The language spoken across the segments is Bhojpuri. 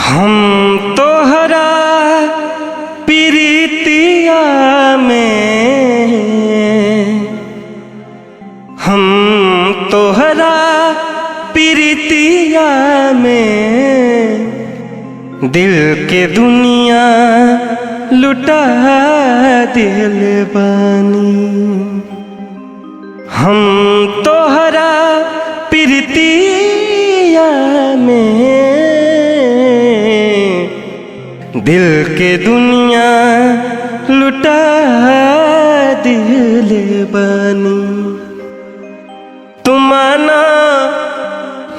हम तोहरा प्रीतिया में, हम तोहरा प्रीतिया में दिल के दुनिया लुटा दिल बानी। हम तोहरा प्रीतिया में दिल के दुनिया लुटा दिल बानी। तुम माना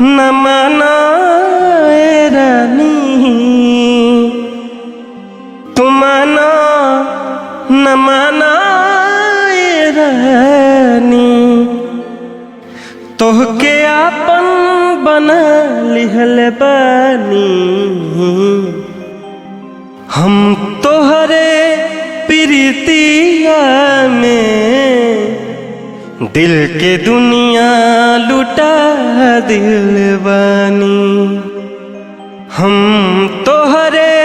न माना ए रानी, तुम माना न माना ए रानी, तोहके आपन बना लिहल बानी। हम तोहरे प्रीतिया में दिल के दुनिया लुटा दिल बानी। हम तोहरे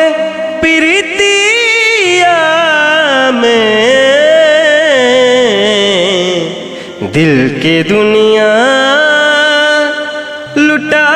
प्रीतिया में दिल के दुनिया लुटा